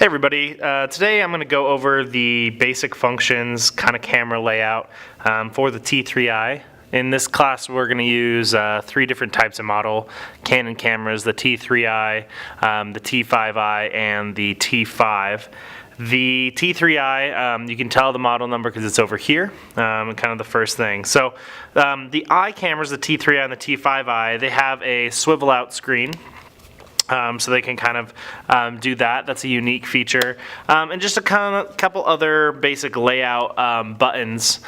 Hey everybody, today I'm going to go over the basic functions kind of camera layout for the T3i. In this class we're going to use three different types of model Canon cameras, the T3i, the T5i, and the T5. The T3i, you can tell the model number because it's over here, kind of the first thing. So the I cameras, the T3i and the T5i, they have a swivel out screen. So they can kind of do that. That's a unique feature. And just a couple other basic layout buttons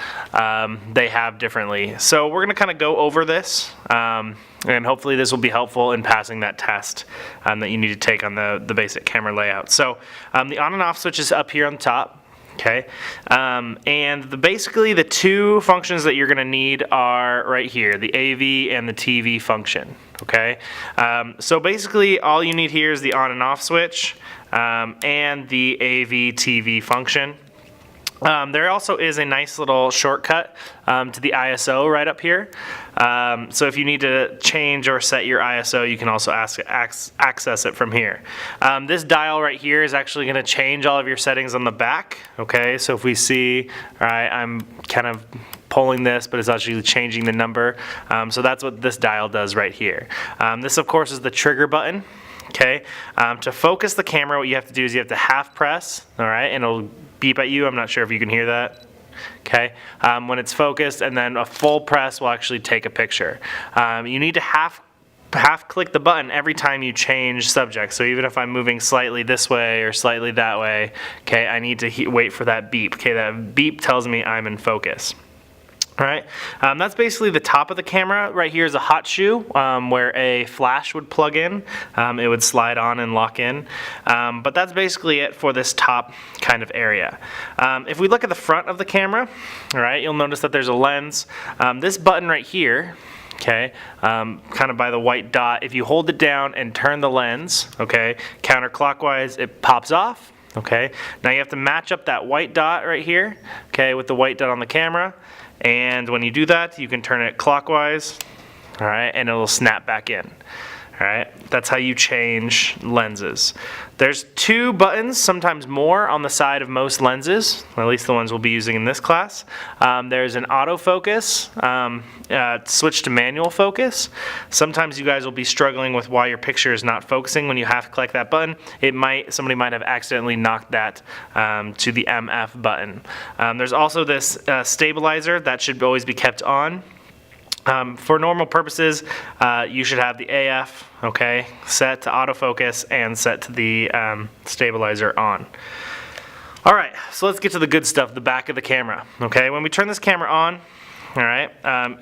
they have differently. So we're going to kind of go over this, and hopefully this will be helpful in passing that test that you need to take on the basic camera layout. So the on and off switch is up here on the top. Okay, and basically the two functions that you're going to need are right here, the AV and the TV function. Okay, so basically all you need here is the on and off switch and the AV TV function. There also is a nice little shortcut to the ISO right up here. So if you need to change or set your ISO, you can also access it from here. This dial right here is actually going to change all of your settings on the back. Okay, so if we see, all right, I'm kind of pulling this, but it's actually changing the number. So that's what this dial does right here. This, of course, is the trigger button. Okay, to focus the camera, what you have to do is you have to half press, all right, and it'll beep at you. I'm not sure if you can hear that. Okay, when it's focused, and then a full press will actually take a picture. You need to half click the button every time you change subject. So even if I'm moving slightly this way or slightly that way, okay, I need to wait for that beep. Okay, that beep tells me I'm in focus. All right, that's basically the top of the camera. Right here is a hot shoe where a flash would plug in. It would slide on and lock in. But that's basically it for this top kind of area. If we look at the front of the camera, all right, you'll notice that there's a lens. This button right here, okay, kind of by the white dot, if you hold it down and turn the lens, okay, counterclockwise, it pops off. Okay, now you have to match up that white dot right here, okay, with the white dot on the camera. And when you do that, you can turn it clockwise, all right, and it'll snap back in. All right, that's how you change lenses. There's two buttons, sometimes more, on the side of most lenses, at least the ones we'll be using in this class. There's an autofocus, switch to manual focus. Sometimes you guys will be struggling with why your picture is not focusing when you have to click that button. Somebody might have accidentally knocked that to the MF button. There's also this stabilizer that should always be kept on. For normal purposes, you should have the AF, okay, set to autofocus and set to the stabilizer on. All right, so let's get to the good stuff, the back of the camera. Okay, when we turn this camera on, all right,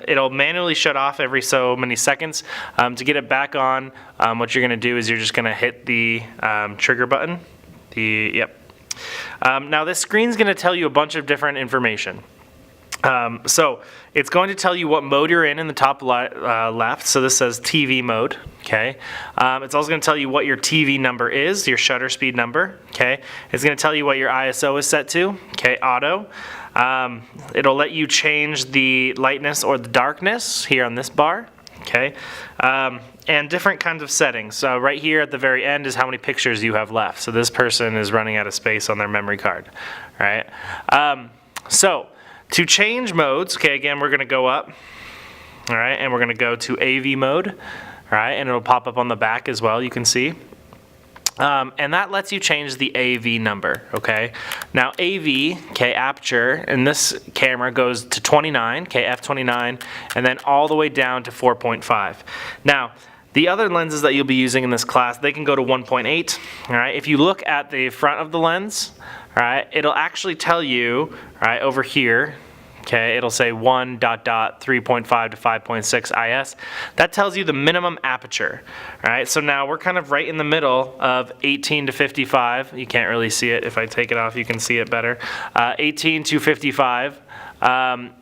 it'll manually shut off every so many seconds. To get it back on, what you're going to do is you're just going to hit the trigger button. Now this screen's going to tell you a bunch of different information. So it's going to tell you what mode you're in the top left. So this says TV mode. Okay. It's also going to tell you what your TV number is, your shutter speed number. Okay. It's going to tell you what your ISO is set to. Okay. Auto. It'll let you change the lightness or the darkness here on this bar. Okay. And different kinds of settings. So right here at the very end is how many pictures you have left. So this person is running out of space on their memory card. All right. So to change modes, okay, again, we're going to go up, all right, and we're going to go to AV mode, all right, and it'll pop up on the back as well, you can see. And that lets you change the AV number, okay. Now AV, okay, aperture, in this camera goes to 29, okay, f29, and then all the way down to 4.5. Now, the other lenses that you'll be using in this class, they can go to 1.8, all right. If you look at the front of the lens, all right, it'll actually tell you, all right, over here, okay, it'll say 1.3.5 to 5.6 IS. That tells you the minimum aperture, all right? So now we're kind of right in the middle of 18 to 55. You can't really see it. If I take it off, you can see it better. 18 to 55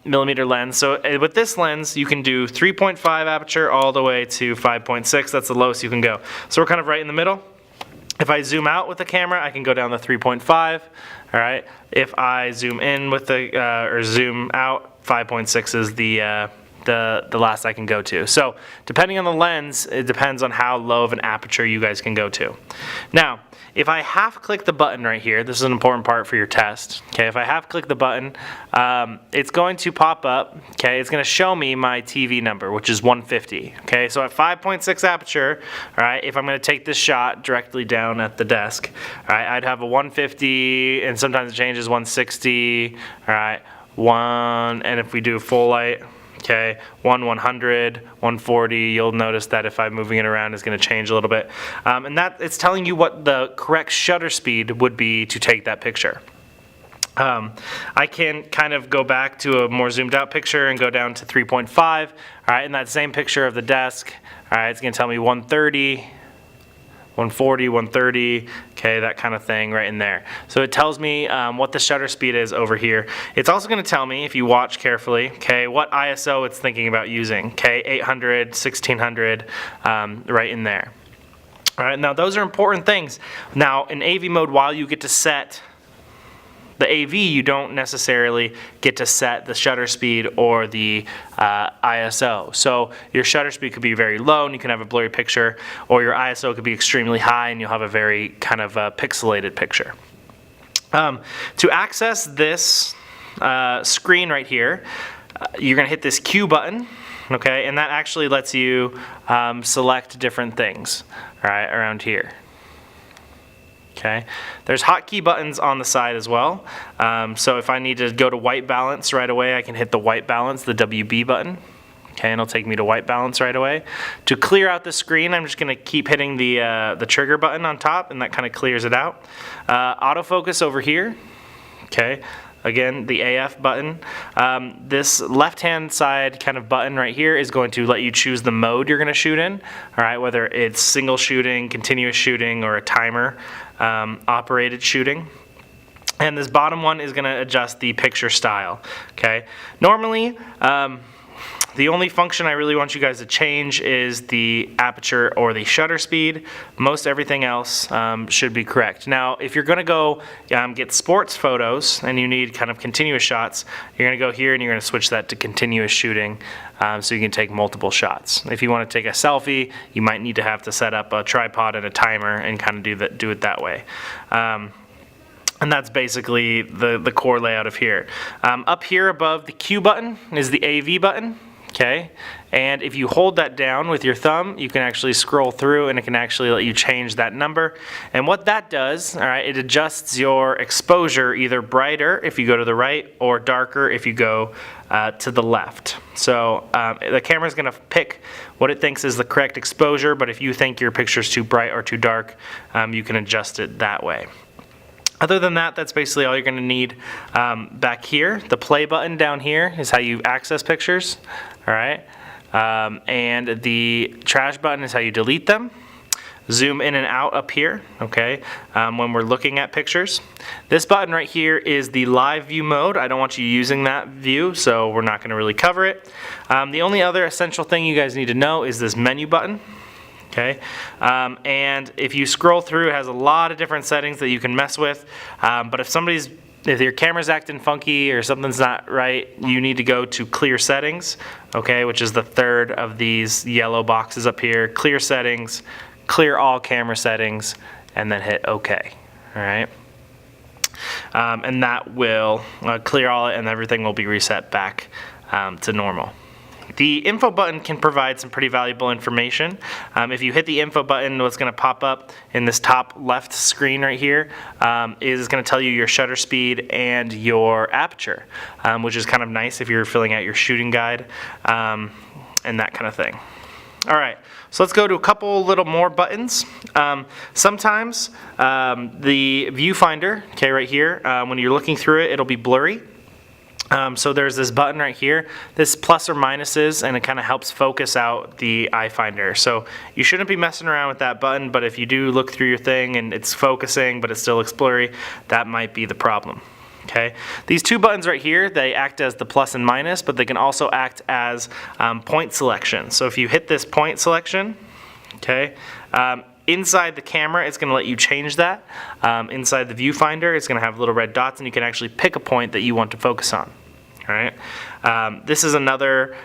millimeter lens. So with this lens, you can do 3.5 aperture all the way to 5.6. That's the lowest you can go. So we're kind of right in the middle. If I zoom out with the camera, I can go down to 3.5, all right? If I zoom in with the, or zoom out, 5.6 is the last I can go to. So depending on the lens, it depends on how low of an aperture you guys can go to. Now, if I half click the button right here, this is an important part for your test. Okay, if I half click the button, it's going to pop up. Okay, it's going to show me my TV number, which is 150. Okay, so at 5.6 aperture, all right, if I'm going to take this shot directly down at the desk, all right, I'd have a 150, and sometimes it changes 160. All right, and if we do full light, okay, 100, 140, you'll notice that if I'm moving it around, it's going to change a little bit. And that it's telling you what the correct shutter speed would be to take that picture. I can kind of go back to a more zoomed out picture and go down to 3.5. All right, in that same picture of the desk, all right, it's going to tell me 130. 140, 130, okay, that kind of thing right in there. So it tells me what the shutter speed is over here. It's also going to tell me, if you watch carefully, okay, what ISO it's thinking about using, okay, 800, 1600, right in there. All right, now those are important things. Now in AV mode, while you get to set the AV, you don't necessarily get to set the shutter speed or the ISO. So your shutter speed could be very low and you can have a blurry picture, or your ISO could be extremely high and you'll have a very kind of pixelated picture. To access this screen right here, you're going to hit this Q button, okay, and that actually lets you select different things, all right, around here. Okay, there's hotkey buttons on the side as well. So if I need to go to white balance right away, I can hit the white balance, the WB button. Okay, and it'll take me to white balance right away. To clear out the screen, I'm just going to keep hitting the trigger button on top, and that kind of clears it out. Autofocus over here. Okay. Again, the AF button. This left-hand side kind of button right here is going to let you choose the mode you're going to shoot in. All right, whether it's single shooting, continuous shooting, or a timer operated shooting. And this bottom one is going to adjust the picture style. Okay. Normally, the only function I really want you guys to change is the aperture or the shutter speed. Most everything else should be correct. Now, if you're going to go get sports photos and you need kind of continuous shots, you're going to go here and you're going to switch that to continuous shooting so you can take multiple shots. If you want to take a selfie, you might need to have to set up a tripod and a timer and kind of do it that way. And that's basically the core layout of here. Up here above the Q button is the AV button. Okay, and if you hold that down with your thumb, you can actually scroll through and it can actually let you change that number. And what that does, all right, it adjusts your exposure either brighter if you go to the right or darker if you go to the left. So the camera is going to pick what it thinks is the correct exposure, but if you think your picture is too bright or too dark, you can adjust it that way. Other than that, that's basically all you're going to need back here. The play button down here is how you access pictures, all right? And the trash button is how you delete them. Zoom in and out up here, okay, when we're looking at pictures. This button right here is the live view mode. I don't want you using that view, so we're not going to really cover it. The only other essential thing you guys need to know is this menu button. Okay, and if you scroll through, it has a lot of different settings that you can mess with. But if your camera's acting funky or something's not right, you need to go to clear settings, okay, which is the third of these yellow boxes up here. Clear settings, clear all camera settings, and then hit OK. All right, and that will clear all it, and everything will be reset back to normal. The info button can provide some pretty valuable information. If you hit the info button, what's going to pop up in this top left screen right here is going to tell you your shutter speed and your aperture, which is kind of nice if you're filling out your shooting guide and that kind of thing. All right, so let's go to a couple little more buttons. Sometimes the viewfinder, okay, right here, when you're looking through it, it'll be blurry. So there's this button right here, this plus or minuses, and it kind of helps focus out the eye finder. So you shouldn't be messing around with that button, but if you do look through your thing and it's focusing but it still looks blurry, that might be the problem. Okay, these two buttons right here, they act as the plus and minus, but they can also act as point selection. So if you hit this point selection, okay, inside the camera, it's going to let you change that. Inside the viewfinder, it's going to have little red dots, and you can actually pick a point that you want to focus on. All right? This is another